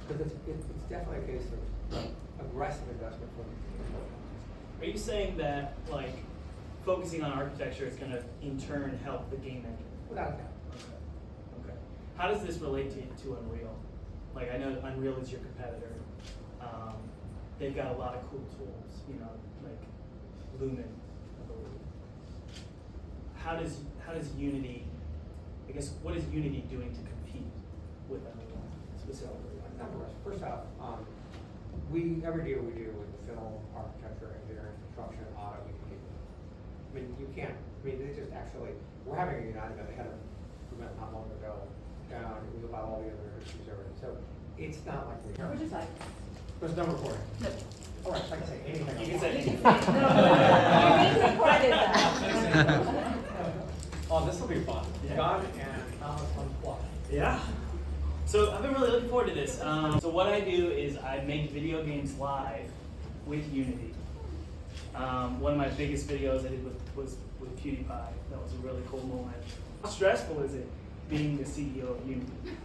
Because it's definitely a case of aggressive investment for the. Are you saying that like focusing on architecture is going to in turn help the game engine? Without a doubt. Okay. How does this relate to Unreal? Like I know Unreal is your competitor. They've got a lot of cool tools, you know, like Lumen, I believe. How does Unity? I guess what is Unity doing to compete with Unreal specifically? First off, every deal we do with film, architecture, engineering, construction, auto, we compete. I mean, you can't. I mean, they just actually. We're having a United event. They had an event not long ago, and it was about all the other issues already. So it's not like we. What'd you say? There's no recording. No. All right, like I say, anything. You can say You anything. can recorded that. Oh, this will be fun. Yeah. God and Thomas Unplugged. Yeah. So I've been really looking forward to this. So what I do is I make video games live with Unity. One of my biggest videos I did was with PewDiePie. That was a really cool moment. How stressful is it being the CEO of Unity?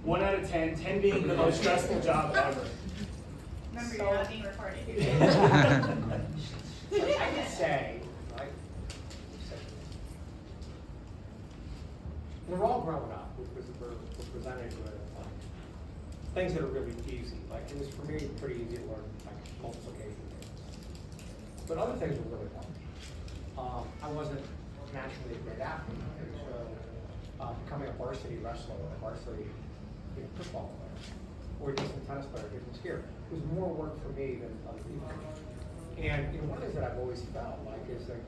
1 out of 10, 10 being the most stressful job ever. Remember, you're not being recorded. I can say, right? We're all growing up. We're presented with things that are really easy. Like it was for me pretty easy to learn like multiplication tables. But other things were really hard. I wasn't naturally a great athlete, so becoming a varsity wrestler or a varsity football player or a decent tennis player, different skier, was more work for me than other people. And one of the things that I've always felt like is that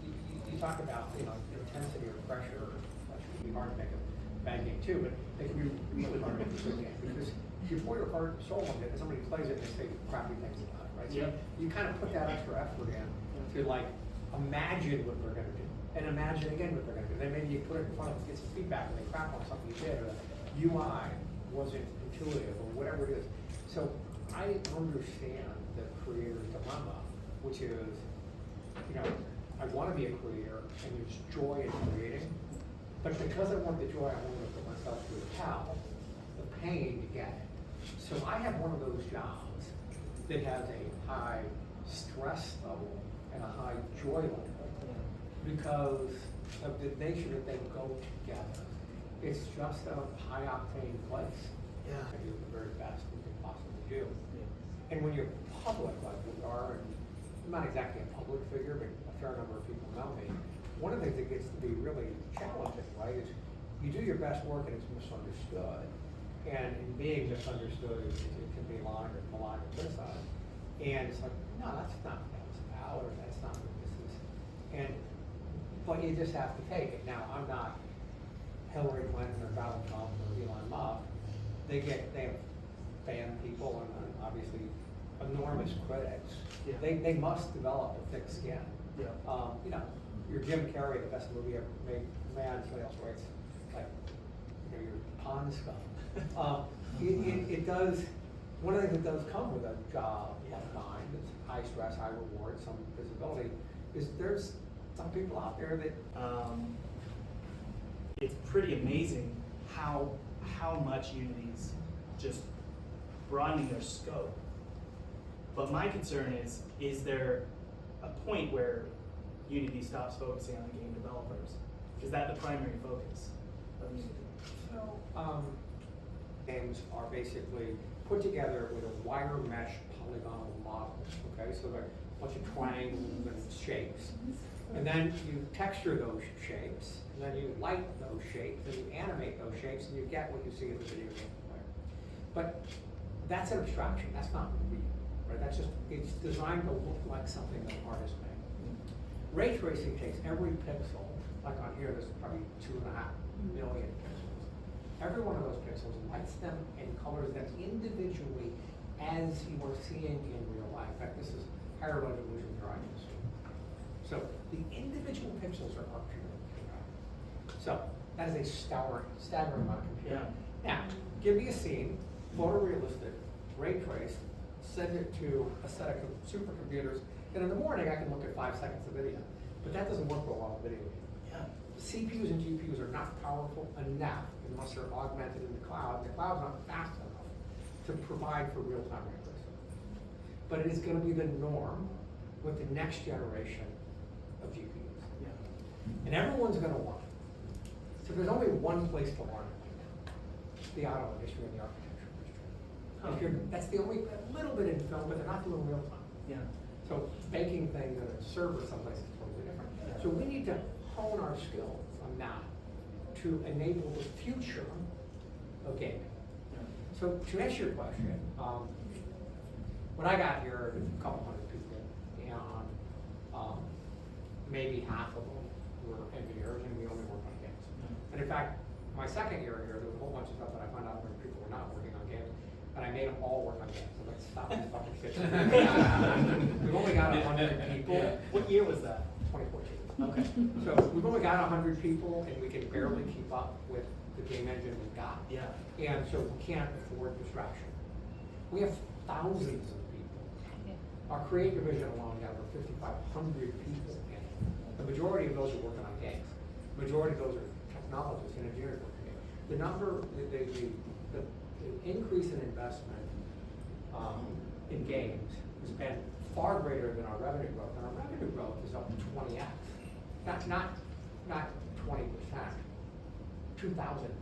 you talk about intensity or pressure. That can be hard to make a bad game too, but it can be really hard to make a good game because you pour your heart and soul into it, and somebody plays it and they say crappy things about it, right? So you kind of put that extra effort in to like imagine what they're going to do and imagine again what they're going to do. Then maybe you put it in front of them, get some feedback, and they crap on something you did, or the UI wasn't intuitive, or whatever it is. So I understand the creator's dilemma, which is, I want to be a creator and there's joy in creating, but because I want the joy, I want to put myself through the hell, the pain to get it. So I have one of those jobs that has a high stress level and a high joy level because of the nature that they go together. It's just a high octane place. Yeah. And do the very best we can possibly do. Yeah. And when you're public like we are, and I'm not exactly a public figure, but a fair number of people know me, one of the things that gets to be really challenging, right, is you do your best work and it's misunderstood. And in being misunderstood, it can be maligned or criticized. And it's like, no, that's not what that's about, or that's not what this is. But you just have to take it. Now, I'm not Hillary Clinton or Donald Trump or Elon Musk. They have fan people and obviously enormous critics. Yeah. They must develop a thick skin. Yeah. Your Jim Carrey, the best movie ever made, man, somebody else writes, like, your pond scum. It does, one of the things that does come with a job of mine, that's high stress, high reward, some visibility, is there's some people out there that it's pretty amazing how much Unity's just broadening their scope. But my concern is there a point where Unity stops focusing on game developers? Is that the primary focus of Unity? So, games are basically put together with a wire mesh polygonal model, okay? So they're a bunch of triangles and shapes. And then you texture those shapes, and then you light those shapes, and you animate those shapes, and you get what you see in the video game player. But that's an abstraction, that's not real, right? That's just, it's designed to look like something that an artist made. Ray tracing takes every pixel, like on here, there's probably 2.5 million pixels. Every one of those pixels lights them and colors them individually as you are seeing in real life. In fact, this is higher resolution than I can see. So the individual pixels are computer. So that is a staggering amount of computer. Yeah. Now, give me a scene, photorealistic, ray traced, send it to a set of supercomputers, and in the morning I can look at 5 seconds of video. But that doesn't work well on a video game. Yeah. CPUs and GPUs are not powerful enough unless they're augmented in the cloud. The cloud's not fast enough to provide for real-time ray tracing. But it is gonna be the norm with the next generation of GPUs. Yeah. And everyone's gonna want it. So there's only one place to learn it, the auto industry and the architecture industry. Huh. If you're, that's the only, a little bit in film, but they're not doing real time. Yeah. So baking things in a server someplace is totally different. So we need to hone our skills on that to enable the future of gaming. Yeah. So to answer your question, when I got here, there was a couple hundred people, and maybe half of them were engineers, and we only worked on games. And in fact, my second year here, there was a whole bunch of stuff that I found out where people were not working on games, and I made them all work on games. I'm like, stop these fucking shit. We've only got 100 people. What year was that? 2014. Okay. So we've only got 100 people, and we can barely keep up with the game engine we've got. Yeah. And so we can't afford distraction. We have thousands of people. Our creative division alone has over 5,500 people in it. The majority of those are working on games. The majority of those are technologists and engineers working on games. The number, the increase in investment in games has been far greater than our revenue growth, and our revenue growth is up 20x. That's not 20%, 2,000%.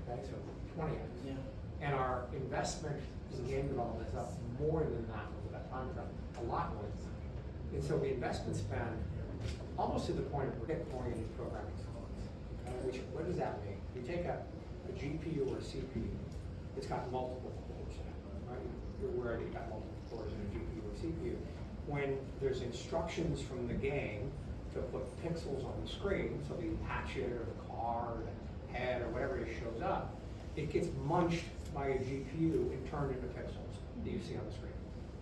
Okay, so 20x. Yeah. And our investment in game development is up more than that over that time frame, a lot more than that. And so the investment spend, almost to the point of predict-oriented programming skills. Okay, which, what does that mean? You take a GPU or a CPU, it's got multiple cores in it, right? You're already got multiple cores in a GPU or CPU. When there's instructions from the game to put pixels on the screen, so the hatchet or the car or the head or whatever it shows up, it gets munched by a GPU and turned into pixels that you see on the screen.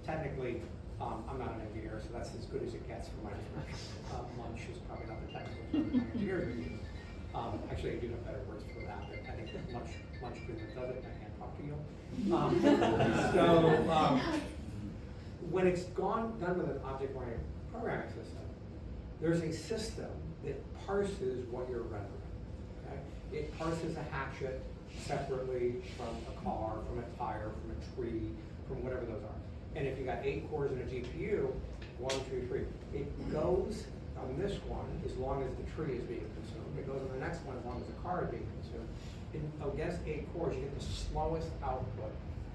Technically, I'm not an engineer, so that's as good as it gets for my description. Munch is probably not the technical term my engineers would use. Actually, I do have better words for that, but I think munch good that does it, and I can't talk to you. When it's done with an object-oriented programming system, there's a system that parses what you're rendering. Okay? It parses a hatchet separately from a car, from a tire, from a tree, from whatever those are. And if you got 8 cores in a GPU, 1, 2, 3, it goes on this one as long as the tree is being consumed. It goes on the next one as long as the car is being consumed. And against 8 cores, you get the slowest output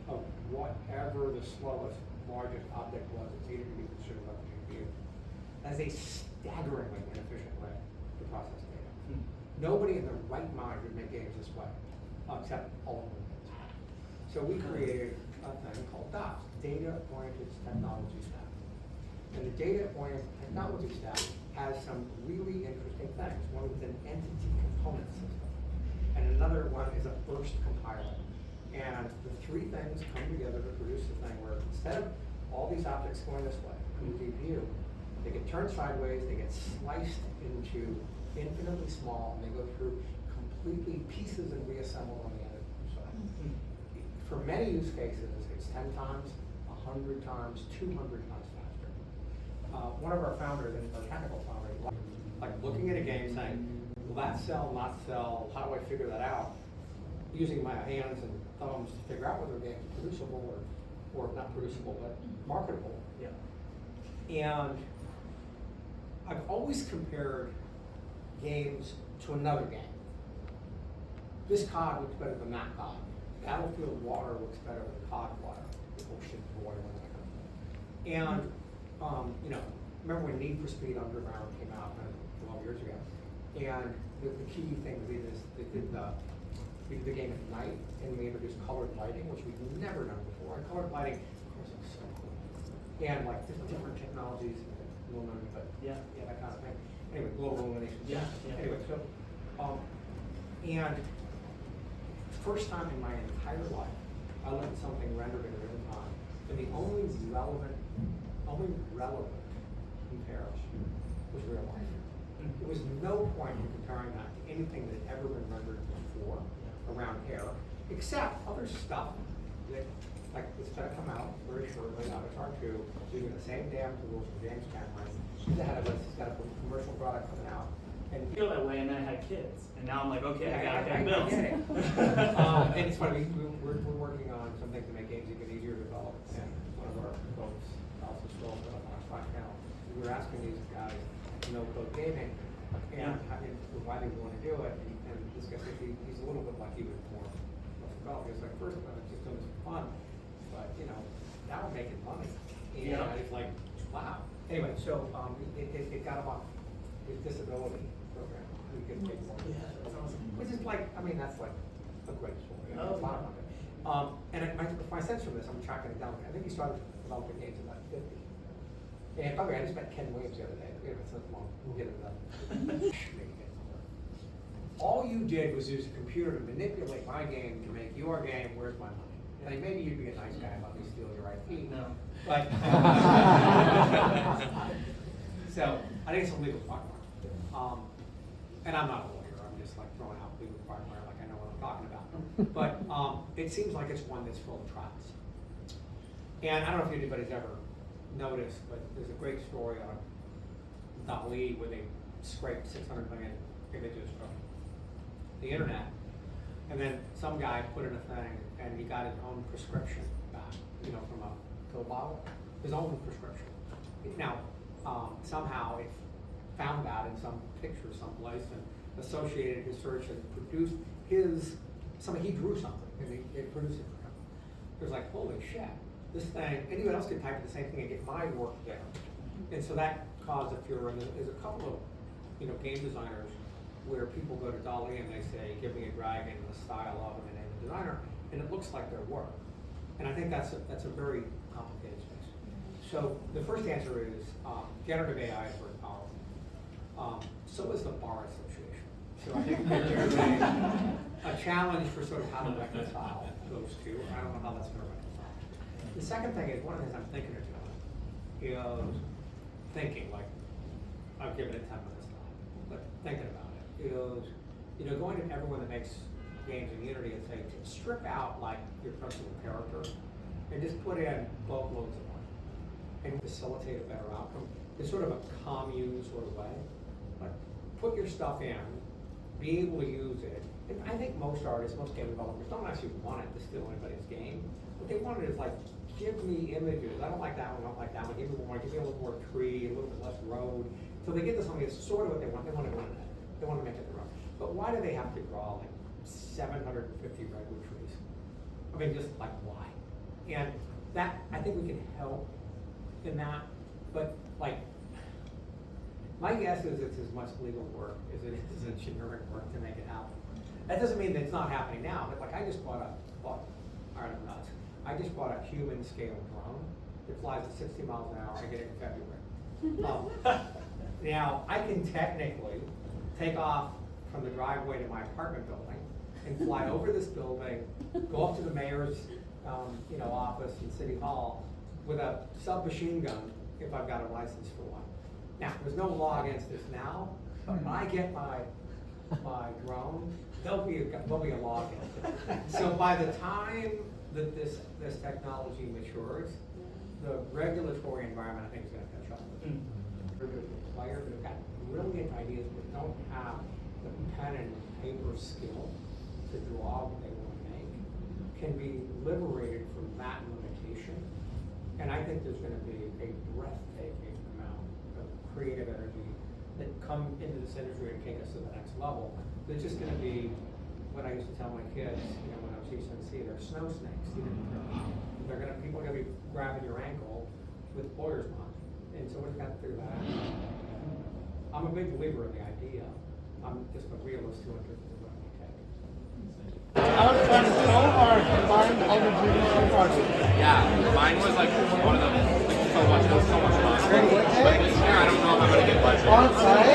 of whatever the slowest, largest object was that's needed to be consumed by the GPU. That's a staggeringly inefficient way to process data. Nobody in their right mind would make games this way, except all of them. So we created a thing called DOTS, Data-Oriented Technology Stack. And the Data-Oriented Technology Stack has some really interesting things. One is an entity component system, and another one is a burst compiler. And the 3 things come together to produce a thing where instead of all these objects going this way in the GPU, they get turned sideways, they get sliced into infinitely small, and they go through completely pieces and reassembled on the other side. For many use cases, it's 10 times, 100 times, 200 times faster. One of our founders, our technical founders, like looking at a game saying, will that sell, not sell, how do I figure that out? Using my hands and thumbs to figure out whether a game is producible or not producible, but marketable. Yeah. And I've always compared games to another game. This COD looks better than that COD. Battlefield Water looks better than COD Water. The ocean water, and you know, remember when Need for Speed Underground came out 12 years ago? And the key thing is they did the game at night, and we introduced colored lighting, which we've never done before. And colored lighting, of course, is so cool. And like different technologies, aluminum, but yeah, that kind of thing. Anyway, global illumination. Yeah. Anyway, so and first time in my entire life, I looked at something rendered in real time, and the only relevant comparison was real life. There was no point in comparing that to anything that had ever been rendered before around hair, except other stuff that, like, it's going to come out very shortly, Avatar 2, using the same damn tools from James Cameron. He's ahead of us, he's got a commercial product coming out. And I feel that way, and then I had kids, and now I'm like, okay, I gotta pay bills. get it. And it's funny, we're working on something to make he's a little bit like you with more. Well, he was like, first of all, it's just doing this for fun, but you know, now we're making money. And Yeah. it's like, wow. Anyway, so it got him on his disability program. We could take more. Yeah, that's awesome. Which is like, I mean, that's like a great story. Oh, There's a lot of it. My sense from this, I'm tracking it down. I think he started developing games at about 50. And by the way, I just met Ken Williams the other day. Anyway, it's not long. We'll get into that. All you did was use a computer to manipulate my game to make your game. Where's my money? I mean, maybe you'd be a nice guy about me stealing your IP. No. But so I think it's a legal quagmire. And I'm not a lawyer. I'm just like throwing out legal quagmire like I know what I'm talking about. But it seems like it's one that's full of traps. And I don't know if anybody's ever noticed, but there's a great story on Dali where they scraped 600 million images from the internet, and then some guy put in a thing, and he got his own prescription back, you know, from a pill bottle, his own prescription. Now, somehow it found that in some picture someplace and associated his search and produced he drew something, and it produced it for him. It was like, holy shit, this thing, anyone else could type the same thing and get my work there. And so that caused a furor, and there's a couple of, game designers where people go to Dali and they say, give me a dragon, the style of and the name of the designer, and it looks like their work. And I think that's a very complicated space. So the first answer is generative AI is very powerful. So is the Bar Association. So I think that there's a challenge for sort of how to reconcile those two. I don't know how that's going to reconcile. The second thing is, one of the things I'm thinking of doing is thinking, like, I've given it 10 minutes now, but thinking about it is, going to everyone that makes games in Unity and say, strip out like your principal character and just put in boatloads of money and facilitate a better outcome. It's sort of a commune sort of way. Like, put your stuff in, be able to use it. And I think most artists, most game developers don't actually want it to steal anybody's game. What they want is like, give me images. I don't like that one, I don't like that one. Give me more, give me a little more tree, a little bit less road. So they get to something that's sort of what they want. They want to run it. They want to make it their own. But why do they have to draw like 750 redwood trees? I mean, just like why? And that, I think we can help in that. But like, my guess is it's as much legal work as it is engineering work to make it happen. That doesn't mean that it's not happening now, but like I just bought a human scale drone that flies at 60 miles an hour. I get it in February. Now, I can technically take off from the driveway to my apartment building and fly over this building, go up to the mayor's office in City Hall with a submachine gun if I've got a license for one. Now, there's no law against this now, but when I get my drone, there'll be a law against it. So by the time that this technology matures, the regulatory environment, I think, is going to catch up. Players that have got brilliant ideas but don't have the pen and paper skill to draw what they want to make can be liberated from that limitation. And I think there's going to be a breathtaking amount of creative energy that come into this industry and take us to the next level. There's just going to be what I used to tell my kids, when I was teaching them to see, they're snow snakes. People are going to be grabbing your ankle with lawyer's money. And so we've got to figure that out. I'm a big believer in the idea. I'm just a realist who understands what it takes. How fun is so hard to find all the videos so far. Yeah, mine was like one of them, like so much fun. But here I don't know if I'm gonna get budget. On site?